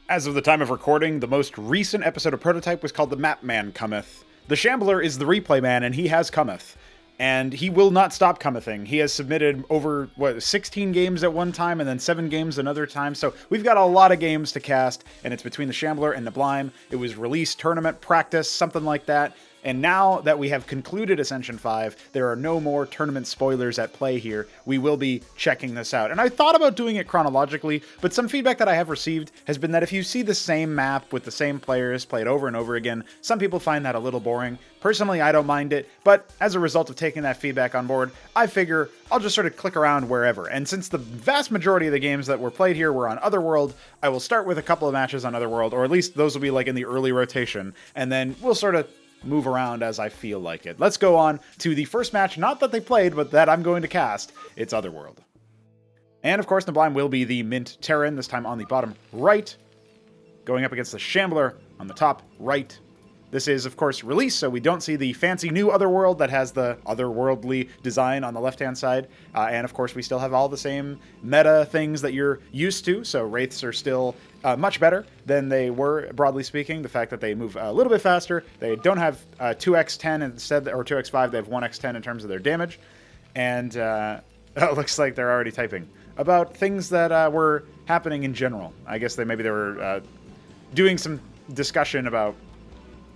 As of the time of recording, the most recent episode of Prototype was called The Map Man Cometh. The Shambler is the replay man, and he has cometh. And he will not stop comething. He has submitted over, 16 games at one time, and then 7 games another time. So we've got a lot of games to cast, and it's between the Shambler and neblime. It was release, tournament, practice, something like that. And now that we have concluded Ascension 5, there are no more tournament spoilers at play here. We will be checking this out. And I thought about doing it chronologically, but some feedback that I have received has been that if you see the same map with the same players played over and over again, some people find that a little boring. Personally, I don't mind it, but as a result of taking that feedback on board, I figure I'll just sort of click around wherever. And since the vast majority of the games that were played here were on Otherworld, I will start with a couple of matches on Otherworld, or at least those will be like in the early rotation, and then we'll sort of move around as I feel like it. Let's go on to the first match, not that they played, but that I'm going to cast. It's Otherworld. And of course, neblime will be the Mint Terran, this time on the bottom right, going up against the Shambler on the top right. This is, of course, release, so we don't see the fancy new Otherworld that has the otherworldly design on the left-hand side. And, of course, we still have all the same meta things that you're used to, so Wraiths are still much better than they were, broadly speaking. The fact that they move a little bit faster, they don't have 2x10 instead, or 2x5, they have 1x10 in terms of their damage. And it looks like they're already typing about things that were happening in general. I guess maybe they were doing some discussion about,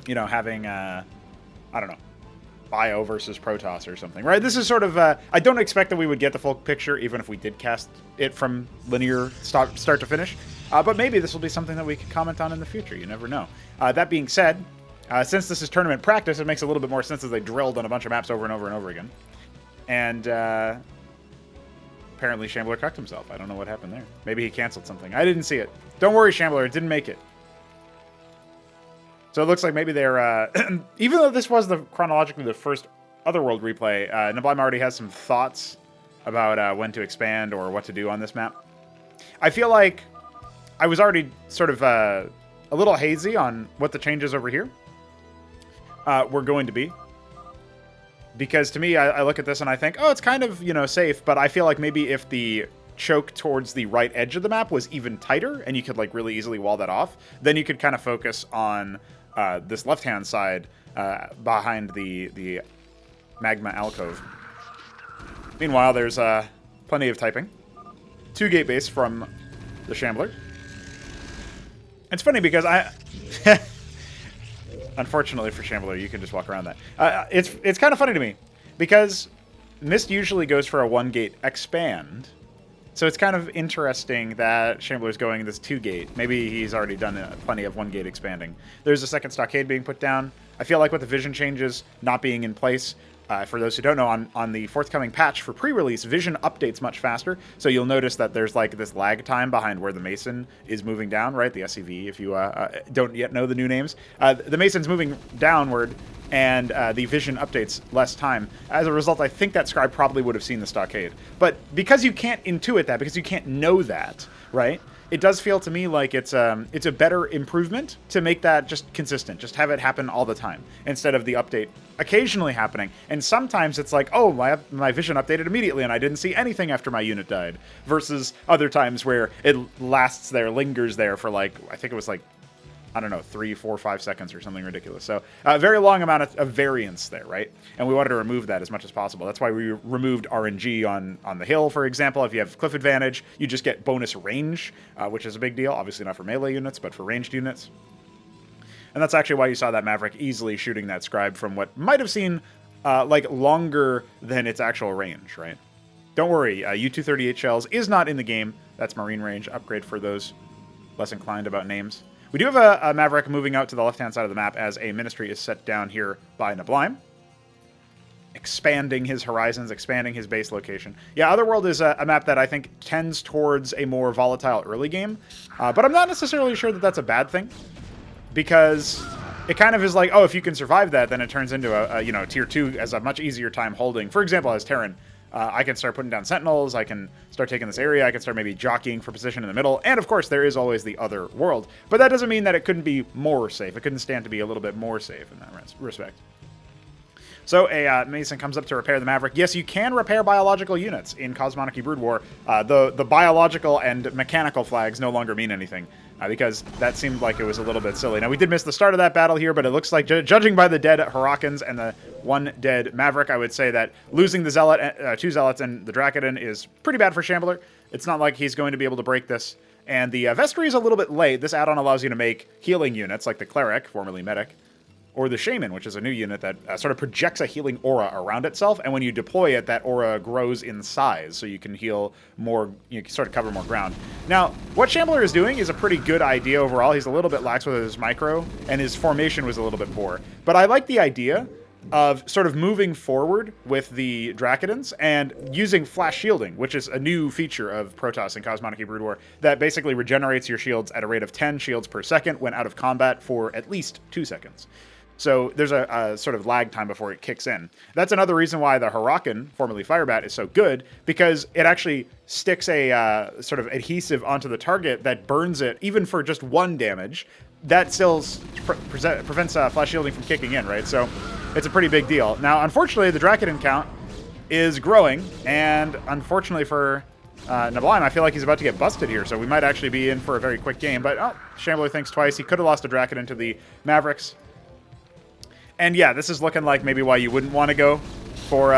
you know, having, I don't know, Bio versus Protoss or something, right? This is sort of, I don't expect that we would get the full picture, even if we did cast it from linear start to finish. But maybe this will be something that we can comment on in the future. You never know. That being said, since this is tournament practice, it makes a little bit more sense as they drilled on a bunch of maps over and over and over again. And apparently Shambler cucked himself. I don't know what happened there. Maybe he canceled something. I didn't see it. Don't worry, Shambler. It didn't make it. So it looks like maybe they're, even though this was chronologically the first Otherworld replay, neblime already has some thoughts about when to expand or what to do on this map. I feel like I was already sort of a little hazy on what the changes over here were going to be. Because to me, I look at this and I think, oh, it's kind of, you know, safe, but I feel like maybe if the choke towards the right edge of the map was even tighter and you could like really easily wall that off, then you could kind of focus on this left-hand side behind the magma alcove. Meanwhile, there's plenty of typing. 2 gate base from the Shambler. It's funny because unfortunately for Shambler, you can just walk around that. It's kind of funny to me because Mist usually goes for a 1-gate expand. So it's kind of interesting that Shambler's going this 2-gate. Maybe he's already done plenty of 1-gate expanding. There's a second stockade being put down. I feel like with the vision changes not being in place, for those who don't know, on the forthcoming patch for pre-release, vision updates much faster. So you'll notice that there's like this lag time behind where the Mason is moving down, right? The SCV, if you don't yet know the new names. The Mason's moving downward, and the vision updates less time. As a result, I think that scribe probably would have seen the stockade. But because you can't intuit that, because you can't know that, right? It does feel to me like it's a better improvement to make that just consistent. Just have it happen all the time instead of the update occasionally happening. And sometimes it's like, oh, my vision updated immediately and I didn't see anything after my unit died. Versus other times where it lasts there, lingers there for like, I think it was like, I don't know, 3, 4, 5 seconds or something ridiculous. So a very long amount of variance there, right? And we wanted to remove that as much as possible. That's why we removed RNG on the hill, for example. If you have cliff advantage, you just get bonus range, which is a big deal. Obviously not for melee units, but for ranged units. And that's actually why you saw that Maverick easily shooting that scribe from what might have seemed like longer than its actual range, right? Don't worry, U-238 shells is not in the game. That's Marine range upgrade for those less inclined about names. We do have a Maverick moving out to the left-hand side of the map as a Ministry is set down here by neblime. Expanding his horizons, expanding his base location. Yeah, Otherworld is a map that I think tends towards a more volatile early game. But I'm not necessarily sure that that's a bad thing. Because it kind of is like, oh, if you can survive that, then it turns into a tier 2 as a much easier time holding. For example, as Terran, I can start putting down sentinels, I can start taking this area, I can start maybe jockeying for position in the middle, and of course there is always the other world. But that doesn't mean that it couldn't be more safe. It couldn't stand to be a little bit more safe in that respect. So a Mason comes up to repair the Maverick. Yes, you can repair biological units in Cosmonic Brood War. The biological and mechanical flags no longer mean anything. because that seemed like it was a little bit silly. Now, we did miss the start of that battle here, but it looks like, judging by the dead Hurricanes and the one dead Maverick, I would say that losing the Zealot, 2 Zealots and the Dracodon is pretty bad for Shambler. It's not like he's going to be able to break this. And the Vestry is a little bit late. This add-on allows you to make healing units, like the Cleric, formerly Medic, or the Shaman, which is a new unit that sort of projects a healing aura around itself, and when you deploy it, that aura grows in size, so you can heal more, you can sort of cover more ground. Now, what Shambler is doing is a pretty good idea overall. He's a little bit lax with his micro, and his formation was a little bit poor. But I like the idea of sort of moving forward with the Dracodons and using flash shielding, which is a new feature of Protoss and Cosmonic Brood War that basically regenerates your shields at a rate of 10 shields per second when out of combat for at least 2 seconds. So there's a sort of lag time before it kicks in. That's another reason why the Huracan, formerly Firebat, is so good, because it actually sticks a sort of adhesive onto the target that burns it, even for just 1 damage. That still prevents flash shielding from kicking in, right? So it's a pretty big deal. Now, unfortunately, the Dracodon count is growing, and unfortunately for neblime, I feel like he's about to get busted here, so we might actually be in for a very quick game. But, oh, Shambler thinks twice. He could have lost a Dracodon to the Mavericks. And yeah, this is looking like maybe why you wouldn't want to go for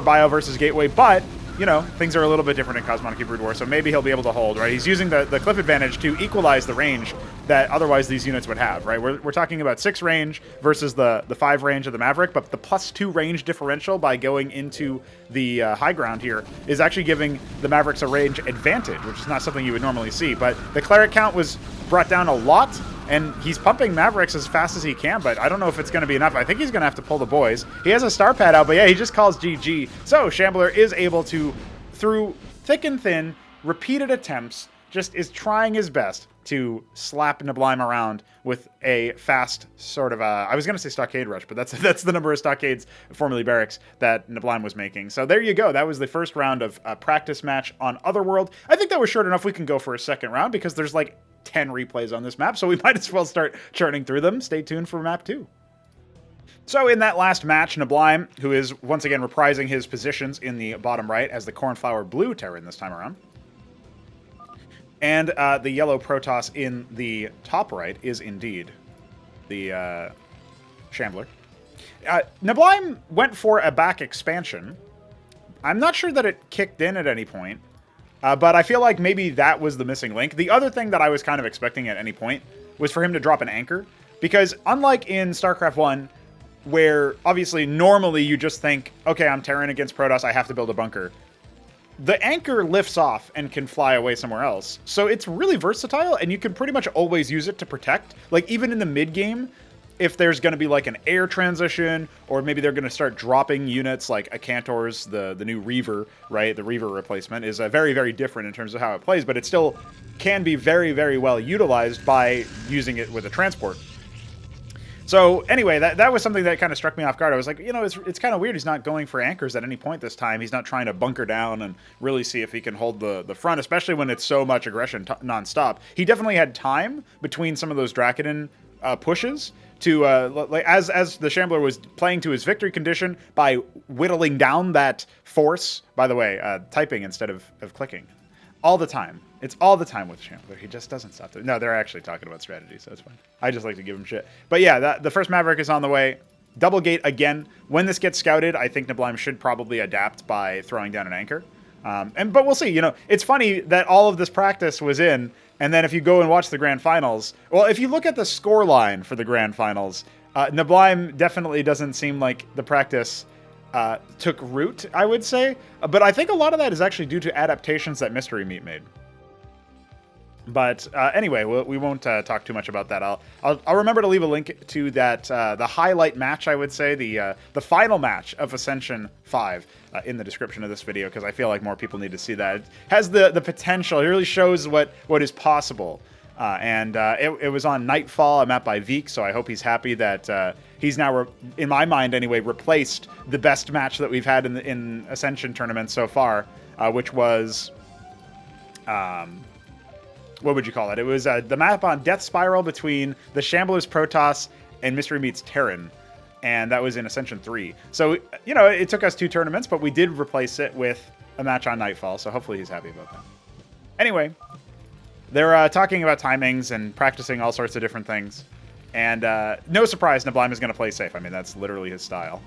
Bio versus Gateway, but, you know, things are a little bit different in Cosmonic Brood War, so maybe he'll be able to hold, right? He's using the cliff advantage to equalize the range that otherwise these units would have, right? We're talking about 6 range versus the 5 range of the Maverick, but the +2 range differential by going into the high ground here is actually giving the Mavericks a range advantage, which is not something you would normally see. But the Cleric count was brought down a lot, and he's pumping Mavericks as fast as he can, but I don't know if it's going to be enough. I think he's going to have to pull the boys. He has a star pad out, but yeah, he just calls GG. So Shambler is able to, through thick and thin, repeated attempts, just is trying his best to slap neblime around with a fast sort of I was going to say stockade rush, but that's the number of stockades, formerly barracks, that neblime was making. So there you go. That was the first round of a practice match on Otherworld. I think that was short enough. We can go for a second round because there's like 10 replays on this map, so we might as well start churning through them. Stay tuned for map 2. So in that last match, neblime, who is once again reprising his positions in the bottom right as the Cornflower Blue Terran this time around, and the yellow Protoss in the top right is indeed the Shambler. Neblime went for a back expansion. I'm not sure that it kicked in at any point, but I feel like maybe that was the missing link. The other thing that I was kind of expecting at any point was for him to drop an anchor, because unlike in StarCraft 1, where obviously normally you just think, okay, I'm Terran against Protoss, I have to build a bunker, the anchor lifts off and can fly away somewhere else. So it's really versatile, and you can pretty much always use it to protect. Like, even in the mid-game, if there's going to be like an air transition, or maybe they're going to start dropping units like a Cantor's, the new Reaver, right? The Reaver replacement is very, very different in terms of how it plays, but it still can be very, very well utilized by using it with a transport. So anyway, that was something that kind of struck me off guard. I was like, you know, it's kind of weird. He's not going for anchors at any point this time. He's not trying to bunker down and really see if he can hold the front, especially when it's so much aggression nonstop. He definitely had time between some of those Dracodon pushes to, like, as the Shambler was playing to his victory condition by whittling down that force. By the way, typing instead of clicking. All the time. It's all the time with Shambler. He just doesn't stop. No, they're actually talking about strategy, so it's fine. I just like to give him shit. But yeah, the first Maverick is on the way. Double gate again. When this gets scouted, I think neblime should probably adapt by throwing down an anchor. But we'll see. You know, it's funny that all of this practice was in, and then if you go and watch the Grand Finals, well, if you look at the score line for the Grand Finals, neblime definitely doesn't seem like the practice took root, I would say. But I think a lot of that is actually due to adaptations that Mystery Meat made. But anyway, we won't talk too much about that. I'll remember to leave a link to that the highlight match, I would say, the final match of Ascension 5 in the description of this video, because I feel like more people need to see that. It has the potential. It really shows what is possible. It was on Nightfall, a map by Veek, so I hope he's happy that he's now, in my mind anyway, replaced the best match that we've had in Ascension tournaments so far, which was... what would you call it? It was the map on Death Spiral between the Shambler's Protoss and Mystery Meat's Terran, and that was in Ascension 3. So, you know, it took us 2 tournaments, but we did replace it with a match on Nightfall, so hopefully he's happy about that. Anyway, They're talking about timings and practicing all sorts of different things. And no surprise, neblime is going to play safe. I mean, that's literally his style.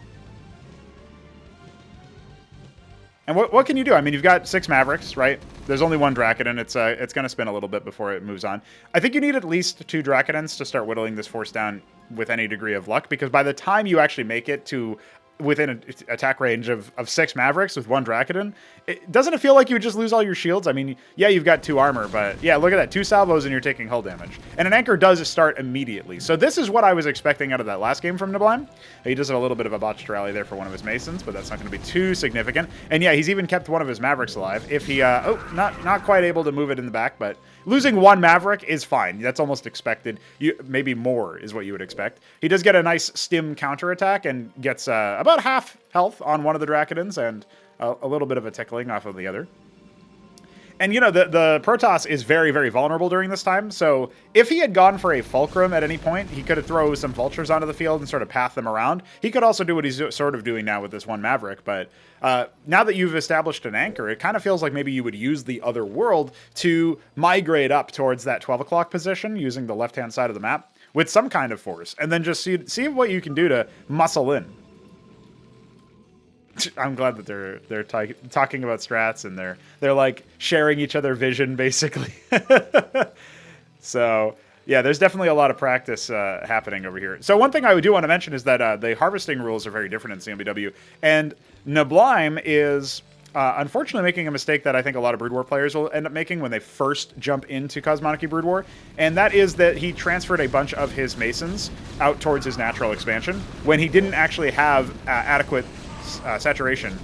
And what can you do? I mean, you've got 6 Mavericks, right? There's only 1 Dracodon. It's going to spin a little bit before it moves on. I think you need at least 2 Dracodons to start whittling this force down with any degree of luck, because by the time you actually make it to within an attack range of 6 Mavericks with 1 Dracodon, doesn't it feel like you would just lose all your shields? I mean, yeah, you've got 2 armor, but yeah, look at that. 2 salvos and you're taking hull damage. And an anchor does start immediately. So this is what I was expecting out of that last game from neblime. He does have a little bit of a botched rally there for one of his Masons, but that's not going to be too significant. And yeah, he's even kept one of his Mavericks alive. If he, not quite able to move it in the back, but losing 1 Maverick is fine. That's almost expected. Maybe more is what you would expect. He does get a nice stim counterattack and gets about half health on one of the Dracodons and a little bit of a tickling off of the other. And, you know, the Protoss is very, very vulnerable during this time, so if he had gone for a Fulcrum at any point, he could have thrown some Vultures onto the field and sort of path them around. He could also do what he's sort of doing now with this 1 Maverick, but now that you've established an anchor, it kind of feels like maybe you would use the other world to migrate up towards that 12 o'clock position using the left-hand side of the map with some kind of force, and then just see what you can do to muscle in. I'm glad that they're talking about strats, and they're like sharing each other vision basically. So yeah, there's definitely a lot of practice happening over here. So one thing I do want to mention is that the harvesting rules are very different in CMBW, and neblime is unfortunately making a mistake that I think a lot of Brood War players will end up making when they first jump into Cosmonic Brood War, and that is that he transferred a bunch of his Masons out towards his natural expansion when he didn't actually have adequate saturation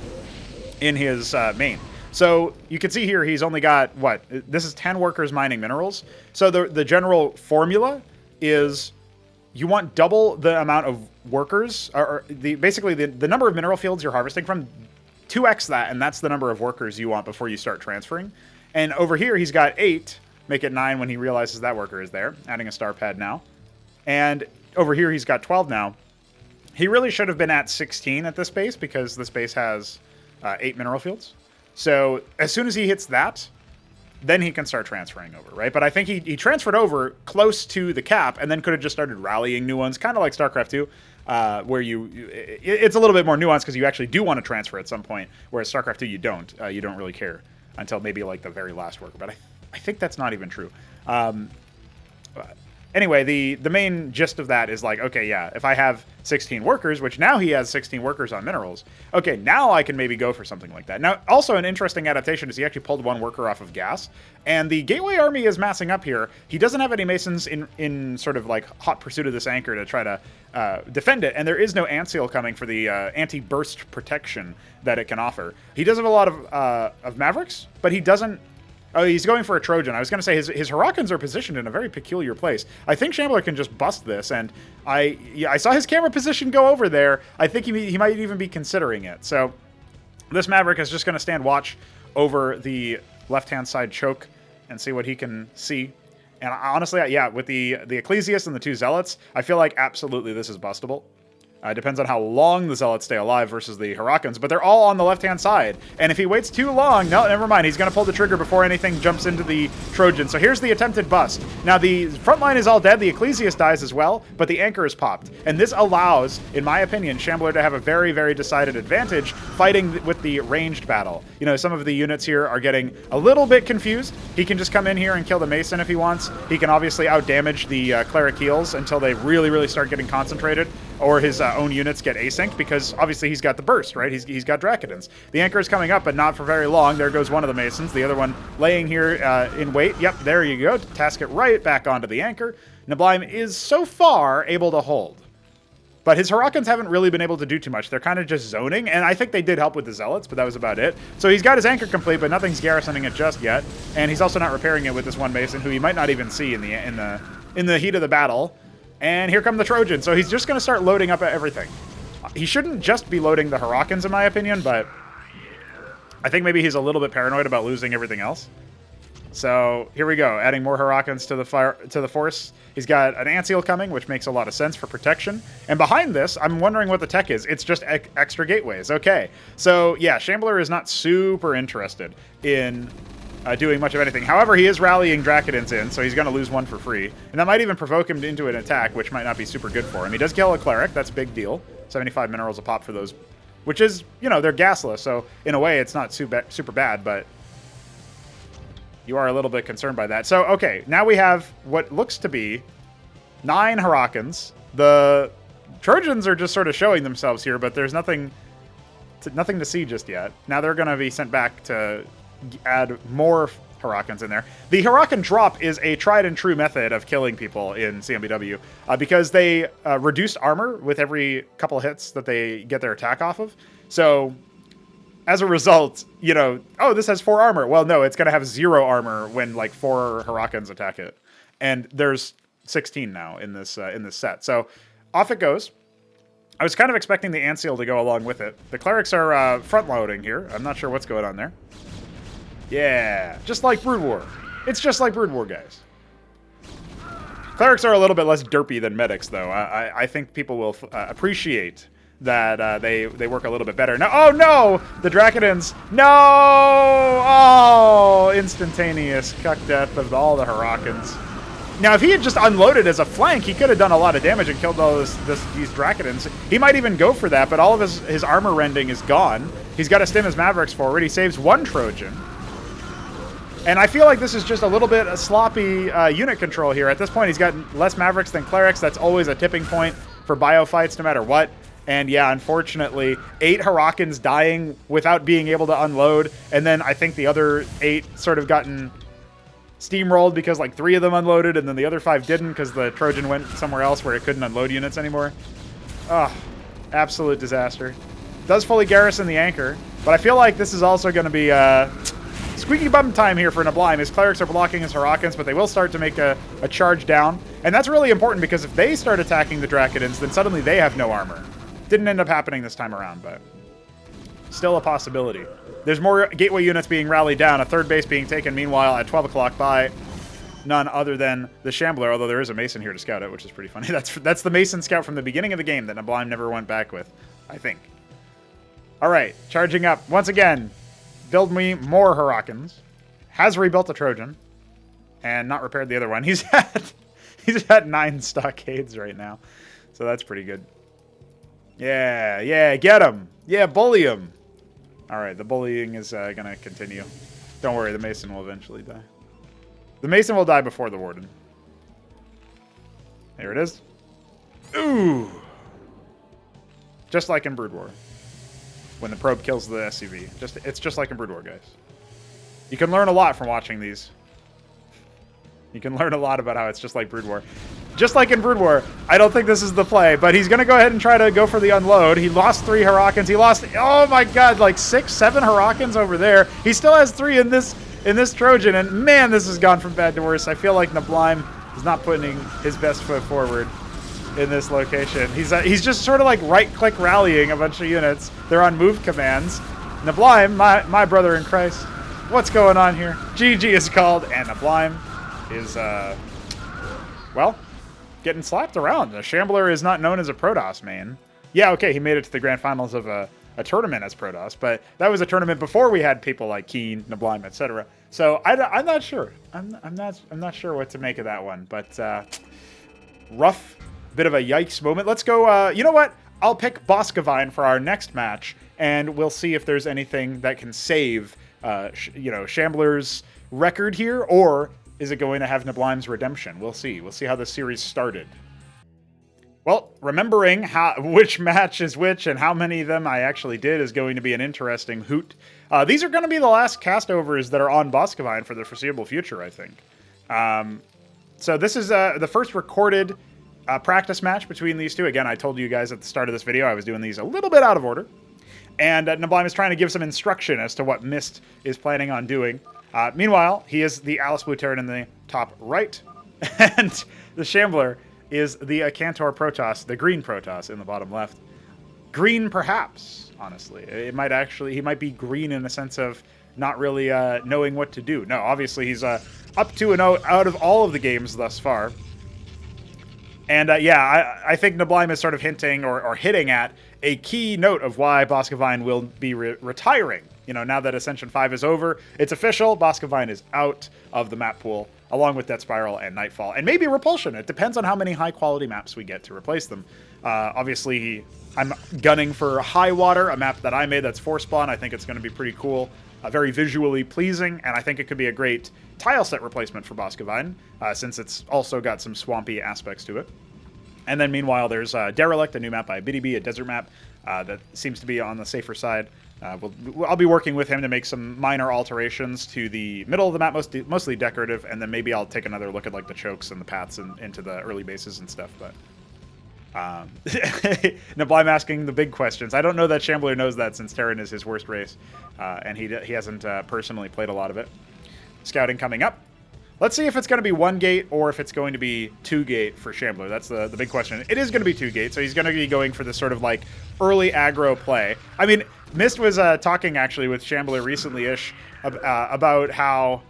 in his main. So you can see here he's only got, what, this is 10 workers mining minerals. So the general formula is you want double the amount of workers, or basically the number of mineral fields you're harvesting from, 2x that, and that's the number of workers you want before you start transferring. And over here he's got 8, make it 9 when he realizes that worker is there, adding a star pad now. And over here he's got 12 now. He really should have been at 16 at this base, because this base has 8 mineral fields. So as soon as he hits that, then he can start transferring over, right? But I think he transferred over close to the cap and then could have just started rallying new ones, kind of like Starcraft 2, where it's a little bit more nuanced because you actually do want to transfer at some point, whereas Starcraft 2 you don't. You don't really care until maybe like the very last worker. But I think that's not even true. Anyway, the main gist of that is like, okay, yeah, if I have 16 workers, which now he has 16 workers on minerals, okay, now I can maybe go for something like that. Now, also an interesting adaptation is he actually pulled 1 worker off of gas, and the Gateway Army is massing up here. He doesn't have any Masons in sort of like hot pursuit of this anchor to try to defend it, and there is no ant seal coming for the anti-burst protection that it can offer. He does have a lot of Mavericks, but he doesn't. Oh, he's going for a Trojan. I was going to say his Hurricanes are positioned in a very peculiar place. I think Shambler can just bust this, and I saw his camera position go over there. I think he might even be considering it. So this Maverick is just going to stand watch over the left-hand side choke and see what he can see. And honestly, yeah, with the Ecclesiast and the 2 Zealots, I feel like absolutely this is bustable. Depends on how long the Zealots stay alive versus the Hurricanes, but they're all on the left-hand side. And if he waits too long, no, never mind. He's going to pull the trigger before anything jumps into the Trojan. So here's the attempted bust. Now, the front line is all dead. The Ecclesiast dies as well, but the anchor is popped. And this allows, in my opinion, Shambler to have a very, very decided advantage fighting with the ranged battle. You know, some of the units here are getting a little bit confused. He can just come in here and kill the Mason if he wants. He can obviously outdamage the Cleric heals until they really, really start getting concentrated, or his own units get async, because obviously he's got the burst, right? He's got Dracodons. The anchor is coming up, but not for very long. There goes one of the Masons. The other one laying here in wait. Yep, there you go. Task it right back onto the anchor. neblime is so far able to hold, but his Hurricanes haven't really been able to do too much. They're kind of just zoning, and I think they did help with the Zealots, but that was about it. So he's got his anchor complete, but nothing's garrisoning it just yet, and he's also not repairing it with this 1 Mason, who he might not even see in the heat of the battle. And here come the Trojans. So he's just going to start loading up everything. He shouldn't just be loading the Hurricanes, in my opinion, but I think maybe he's a little bit paranoid about losing everything else. So here we go, adding more Hurricanes to the force. He's got an ant seal coming, which makes a lot of sense for protection. And behind this, I'm wondering what the tech is. It's just extra gateways. Okay. So yeah, Shambler is not super interested in doing much of anything. However, he is rallying Dracodins in, so he's going to lose one for free. And that might even provoke him into an attack, which might not be super good for him. He does kill a Cleric. That's a big deal. 75 minerals a pop for those, which is, you know, they're gasless, so in a way it's not super bad, but you are a little bit concerned by that. So, okay, now we have what looks to be 9 Harakans. The Trojans are just sort of showing themselves here, but there's nothing to see just yet. Now they're going to be sent back to add more Harakans in there. The Harakan drop is a tried and true method of killing people in CMBW because they reduced armor with every couple of hits that they get their attack off of. So as a result, you know, oh, this has 4 armor. Well, no, it's going to have 0 armor when like 4 Harakans attack it. And there's 16 now in this set. So off it goes. I was kind of expecting the Ant Seal to go along with it. The Clerics are front-loading here. I'm not sure what's going on there. Yeah, just like Brood War. It's just like Brood War, guys. Clerics are a little bit less derpy than medics, though. I think people will appreciate that they work a little bit better. No, oh no! The Dracodins. No! Oh! Instantaneous cuck death of all the Harakans. Now, if he had just unloaded as a flank, he could have done a lot of damage and killed all these Dracodins. He might even go for that, but all of his armor rending is gone. He's got to stim his Mavericks forward. He saves 1 Trojan. And I feel like this is just a little bit of sloppy unit control here. At this point, he's got less Mavericks than Clerics. That's always a tipping point for bio fights, no matter what. And yeah, unfortunately, 8 Harakans dying without being able to unload. And then I think the other 8 sort of gotten steamrolled because like 3 of them unloaded and then the other 5 didn't because the Trojan went somewhere else where it couldn't unload units anymore. Oh, absolute disaster. Does fully garrison the anchor, but I feel like this is also going to be squeaky bum time here for Neblime. His Clerics are blocking his Harakans, but they will start to make a charge down. And that's really important because if they start attacking the Dracodins, then suddenly they have no armor. Didn't end up happening this time around, but still a possibility. There's more gateway units being rallied down, a 3rd base being taken meanwhile at 12 o'clock by none other than the Shambler, although there is a Mason here to scout it, which is pretty funny. That's the Mason scout from the beginning of the game that Neblime never went back with, I think. All right, charging up once again. Build me more Harakans. Has rebuilt a Trojan and not repaired the other one. He's at 9 stockades right now, so that's pretty good. Yeah, get him. Yeah, bully him. All right, the bullying is going to continue. Don't worry, the Mason will eventually die. The Mason will die before the Warden. There it is. Ooh. Just like in Brood War. When the probe kills the SCV. It's just like in Brood War, guys. You can learn a lot from watching these. You can learn a lot about how it's just like Brood War. Just like in Brood War, I don't think this is the play, but he's going to go ahead and try to go for the unload. He lost 3 Harakans. He lost, oh my god, like 6, 7 Harakans over there. He still has 3 in this Trojan, and man, this has gone from bad to worse. I feel like Neblime is not putting his best foot forward in this location. He's just sort of like right-click rallying a bunch of units. They're on move commands. Neblime, my brother in Christ, what's going on here? GG is called, and Neblime is, well, getting slapped around. The Shambler is not known as a Protoss main. Yeah, okay, he made it to the grand finals of a tournament as Protoss, but that was a tournament before we had people like Keen, Neblime, etc. So I'm not sure. I'm not sure what to make of that one, but rough bit of a yikes moment. Let's go. You know what? I'll pick Boscovine for our next match, and we'll see if there's anything that can save, Shambler's record here, or is it going to have Neblime's redemption? We'll see. We'll see how the series started. Well, remembering which match is which and how many of them I actually did is going to be an interesting hoot. These are going to be the last castovers that are on Boscovine for the foreseeable future, I think. So this is the first recorded practice match between these two. Again, I told you guys at the start of this video I was doing these a little bit out of order. And Neblime is trying to give some instruction as to what Mist is planning on doing. Meanwhile, he is the Alice Blue Turret in the top right. And the Shambler is the Cantor Protoss, the green Protoss in the bottom left. Green, perhaps, honestly. He might be green in the sense of not really knowing what to do. No, obviously he's up 2-0 out of all of the games thus far. And yeah, I think Neblime is sort of hinting or hitting at a key note of why Boscovine will be retiring you know, now that Ascension 5 is over, it's official. Boscovine is out of the map pool, along with Death Spiral and Nightfall, and maybe Repulsion. It depends on how many high-quality maps we get to replace them. Obviously, I'm gunning for High Water, a map that I made that's 4-spawn. I think it's going to be pretty cool, very visually pleasing, and I think it could be a great tile set replacement for Boscovine, since it's also got some swampy aspects to it. And then meanwhile, there's Derelict, a new map by BDB, a desert map that seems to be on the safer side. I'll be working with him to make some minor alterations to the middle of the map, mostly decorative, and then maybe I'll take another look at like the chokes and the paths and into the early bases and stuff. But Neblime asking the big questions. I don't know that Shambler knows that, since Terran is his worst race, and he hasn't personally played a lot of it. Scouting coming up. Let's see if it's going to be 1 gate or if it's going to be 2 gate for Shambler. That's the big question. It is going to be 2 gate, so he's going to be going for this sort of like early aggro play. I mean, Mist was talking actually with Shambler recently-ish about how,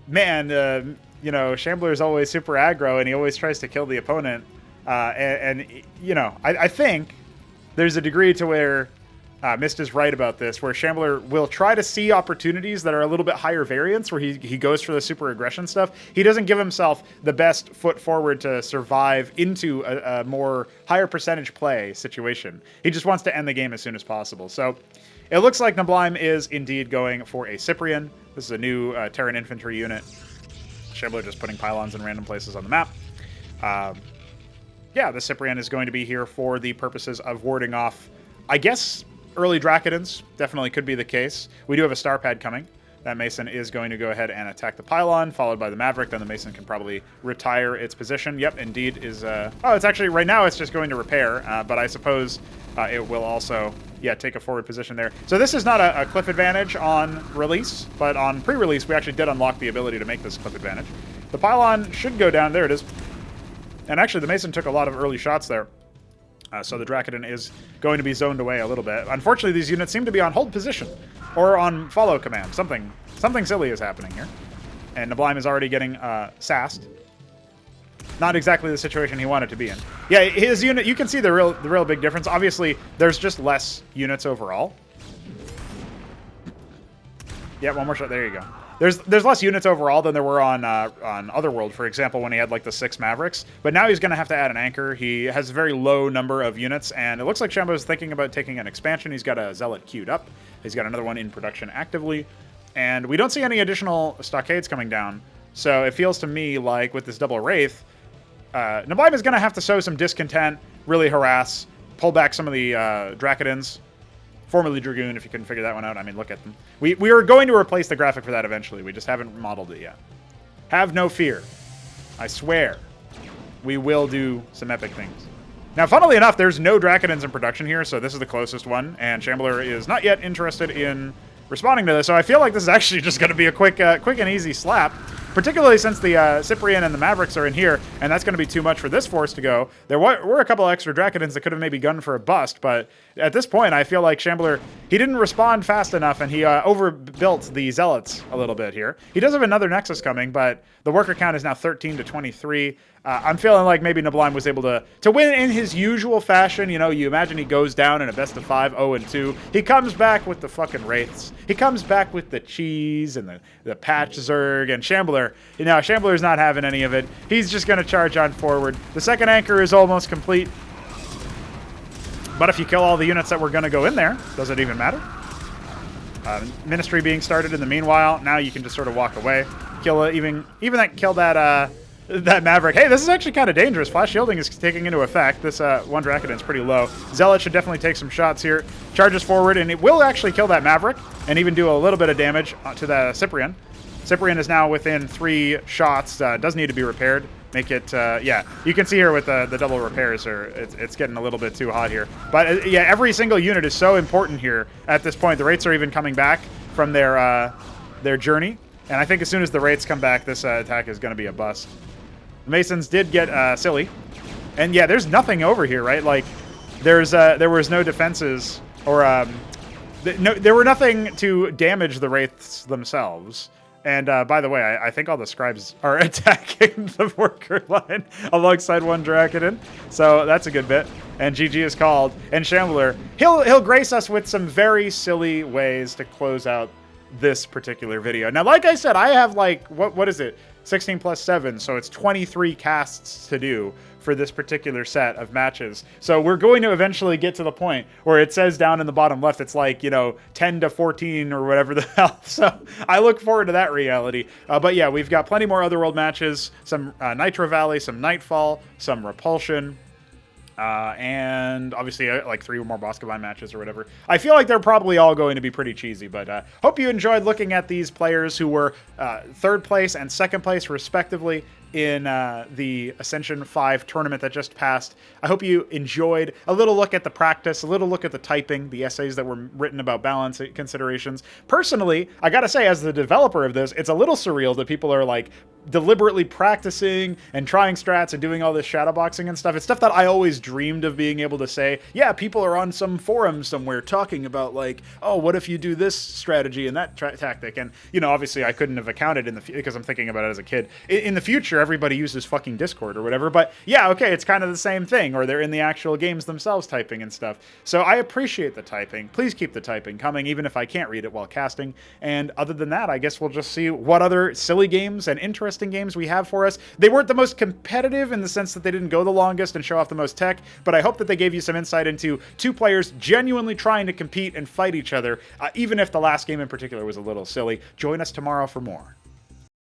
man, you know, Shambler is always super aggro and he always tries to kill the opponent. And you know, I think there's a degree to where Mist is right about this, where Shambler will try to see opportunities that are a little bit higher variance, where he goes for the super aggression stuff. He doesn't give himself the best foot forward to survive into a more higher percentage play situation. He just wants to end the game as soon as possible. So it looks like Neblime is indeed going for a Cyprian. This is a new Terran infantry unit. Shambler just putting pylons in random places on the map. Yeah, the Cyprian is going to be here for the purposes of warding off, I guess, early Dracodons. Definitely could be the case. We do have a star pad coming. That Mason is going to go ahead and attack the pylon, followed by the Maverick. Then the Mason can probably retire its position. Yep, indeed is... oh, it's actually... Right now it's just going to repair, but I suppose it will also, yeah, take a forward position there. So this is not a cliff advantage on release, but on pre-release we actually did unlock the ability to make this cliff advantage. The pylon should go down. There it is. And actually the Mason took a lot of early shots there. So the Dracodon is going to be zoned away a little bit. Unfortunately, these units seem to be on hold position or on follow command. Something silly is happening here. And Neblime is already getting sassed. Not exactly the situation he wanted to be in. Yeah, his unit, you can see the real big difference. Obviously, there's just less units overall. Yeah, one more shot. There you go. There's less units overall than there were on Otherworld, for example, when he had like the 6 Mavericks. But now he's going to have to add an anchor. He has a very low number of units, and it looks like Shambo is thinking about taking an expansion. He's got a Zealot queued up. He's got another one in production actively. And we don't see any additional stockades coming down. So it feels to me like with this double Wraith, Neblime is going to have to sow some discontent, really harass, pull back some of the Dracodons. Formerly Dragoon, if you couldn't figure that one out. I mean, look at them. We are going to replace the graphic for that eventually. We just haven't modeled it yet. Have no fear. I swear. We will do some epic things. Now, funnily enough, there's no Dracodons in production here, so this is the closest one, and Shambler is not yet interested in responding to this, so I feel like this is actually just going to be a quick and easy slap, particularly since the Cyprian and the Mavericks are in here, and that's going to be too much for this force to go. There were a couple extra Dracodons that could have maybe gunned for a bust, but at this point, I feel like Shambler, he didn't respond fast enough, and he overbuilt the Zealots a little bit here. He does have another Nexus coming, but the worker count is now 13 to 23. I'm feeling like maybe Neblime was able to win in his usual fashion. You know, you imagine he goes down in a best of 5, 0-2. He comes back with the fucking Wraiths. He comes back with the cheese and the patch Zerg and Shambler. You know, Shambler's not having any of it. He's just going to charge on forward. The second anchor is almost complete. But if you kill all the units that were going to go in there, does it even matter? Ministry being started in the meanwhile. Now you can just sort of walk away. Kill even kill that Maverick. Hey, this is actually kind of dangerous. Flash shielding is taking into effect. This one Dracodon is pretty low. Zealot should definitely take some shots here. Charges forward, and it will actually kill that Maverick and even do a little bit of damage to the Cyprian. Cyprian is now within 3 shots. Does need to be repaired. Make it, yeah. You can see here with the double repairs, it's getting a little bit too hot here. But yeah, every single unit is so important here at this point. The Wraiths are even coming back from their journey. And I think as soon as the Wraiths come back, this attack is going to be a bust. The Masons did get silly. And yeah, there's nothing over here, right? Like, there was no defenses, or there were nothing to damage the Wraiths themselves. And by the way, I think all the scribes are attacking the worker line alongside one Dracodon. So that's a good bit. And GG is called. And Shambler, he'll grace us with some very silly ways to close out this particular video. Now, like I said, I have like, what is it? 16 plus 7, so it's 23 casts to do for this particular set of matches. So we're going to eventually get to the point where it says down in the bottom left, it's like, 10 to 14 or whatever the hell. So I look forward to that reality. But yeah, we've got plenty more Otherworld matches, some Nitro Valley, some Nightfall, some Repulsion, and obviously like 3 more Boss Combine matches or whatever. I feel like they're probably all going to be pretty cheesy, but hope you enjoyed looking at these players who were 3rd place and 2nd place respectively in the Ascension 5 tournament that just passed. I hope you enjoyed a little look at the practice, a little look at the typing, the essays that were written about balance considerations. Personally, I gotta say, as the developer of this, it's a little surreal that people are like deliberately practicing and trying strats and doing all this shadowboxing and stuff. It's stuff that I always dreamed of being able to say, yeah, people are on some forum somewhere talking about like, oh, what if you do this strategy and that tactic? And, obviously I couldn't have accounted because I'm thinking about it as a kid. In the future, everybody uses fucking Discord or whatever, but yeah, okay, it's kind of the same thing, or they're in the actual games themselves typing and stuff. So I appreciate the typing. Please keep the typing coming, even if I can't read it while casting. And other than that, I guess we'll just see what other silly games and interesting games we have for us. They weren't the most competitive in the sense that they didn't go the longest and show off the most tech, but I hope that they gave you some insight into 2 players genuinely trying to compete and fight each other, even if the last game in particular was a little silly. Join us tomorrow for more.